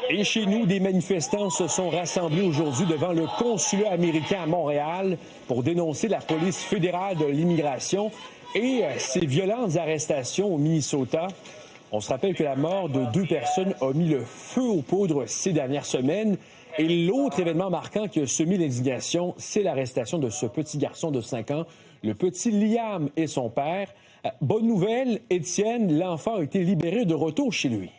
Et chez nous, des manifestants se sont rassemblés aujourd'hui devant le consulat américain à Montréal pour dénoncer la police fédérale de l'immigration et ses violentes arrestations au Minnesota. On se rappelle que la mort de 2 personnes a mis le feu aux poudres ces dernières semaines. Et l'autre événement marquant qui a semé l'indignation, c'est l'arrestation de ce petit garçon de 5 ans, le petit Liam et son père. Bonne nouvelle, Étienne, l'enfant a été libéré de retour chez lui.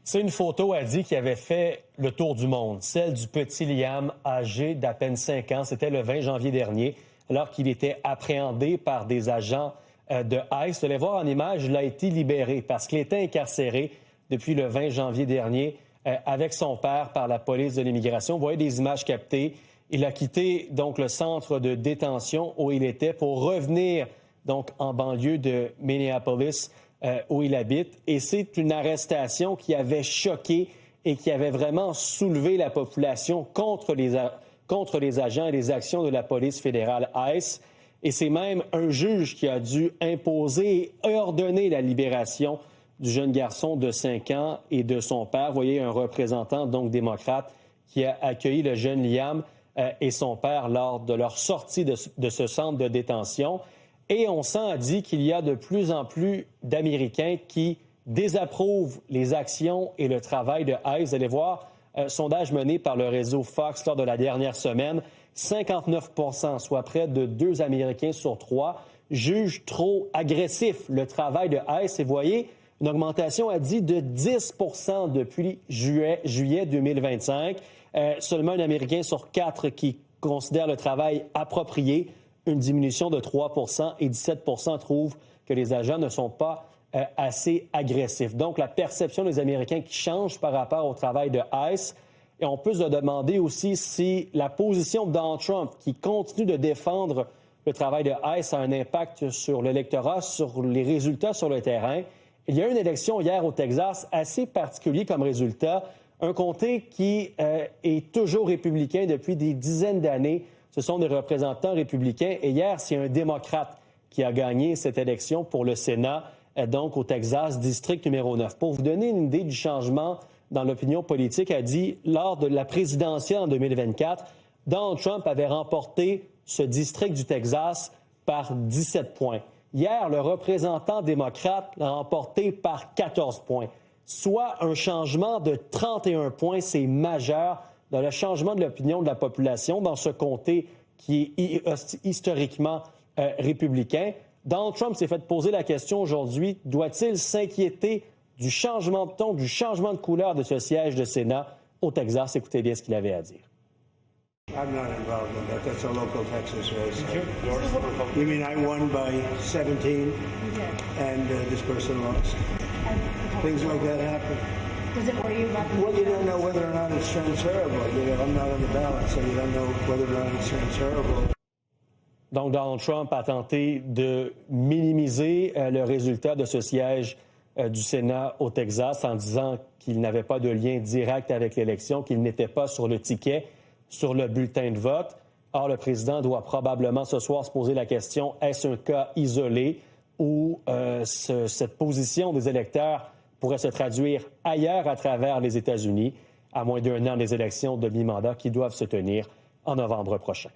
C'est une photo, a dit, qui avait fait le tour du monde, celle du petit Liam, âgé d'à peine 5 ans. C'était le 20 janvier dernier, alors qu'il était appréhendé par des agents de ICE. Vous allez voir en image, il a été libéré parce qu'il était incarcéré depuis le 20 janvier dernier avec son père par la police de l'immigration. Vous voyez des images captées. Il a quitté donc le centre de détention où il était pour revenir donc en banlieue de Minneapolis, où il habite. Et c'est une arrestation qui avait choqué et qui avait vraiment soulevé la population contre les agents et les actions de la police fédérale ICE. Et c'est même un juge qui a dû imposer et ordonner la libération du jeune garçon de 5 ans et de son père. Vous voyez un représentant, donc démocrate, qui a accueilli le jeune Liam et son père lors de leur sortie de ce centre de détention. Et on sent, a dit, qu'il y a de plus en plus d'Américains qui désapprouvent les actions et le travail de ICE. Vous allez voir, sondage mené par le réseau Fox lors de la dernière semaine, 59 %, soit près de 2 Américains sur 3, jugent trop agressif le travail de ICE. Et vous voyez, une augmentation, a dit, de 10 % depuis juillet 2025. Seulement un Américain sur 4 qui considère le travail approprié, une diminution de 3 % et 17 % trouvent que les agents ne sont pas assez agressifs. Donc, la perception des Américains qui change par rapport au travail de ICE. Et on peut se demander aussi si la position de Donald Trump, qui continue de défendre le travail de ICE, a un impact sur l'électorat, sur les résultats sur le terrain. Il y a eu une élection hier au Texas assez particulier comme résultat. Un comté qui est toujours républicain depuis des dizaines d'années. Ce sont des représentants républicains. Et hier, c'est un démocrate qui a gagné cette élection pour le Sénat, donc au Texas, district numéro 9. Pour vous donner une idée du changement dans l'opinion politique, a dit, lors de la présidentielle en 2024, Donald Trump avait remporté ce district du Texas par 17 points. Hier, le représentant démocrate l'a remporté par 14 points, soit un changement de 31 points. C'est majeur dans le changement de l'opinion de la population dans ce comté qui est historiquement républicain. Donald Trump s'est fait poser la question aujourd'hui, doit-il s'inquiéter du changement de ton, du changement de couleur de ce siège de Sénat au Texas? Écoutez bien ce qu'il avait à dire. I'm not involved in that. That's a local Texas race. You mean I won by 17 and this person lost? Things like that happen. Does it worry you about the... Well, you don't know whether or not it's transferable. I'm not on the ballot, so you don't know whether or not it's transferable. Donc, Donald Trump a tenté de minimiser le résultat de ce siège du Sénat au Texas en disant qu'il n'avait pas de lien direct avec l'élection, qu'il n'était pas sur le ticket, sur le bulletin de vote. Or, le président doit probablement ce soir se poser la question, est-ce un cas isolé où cette position des électeurs pourrait se traduire ailleurs à travers les États-Unis, à moins d'1 an des élections de mi-mandat qui doivent se tenir en novembre prochain?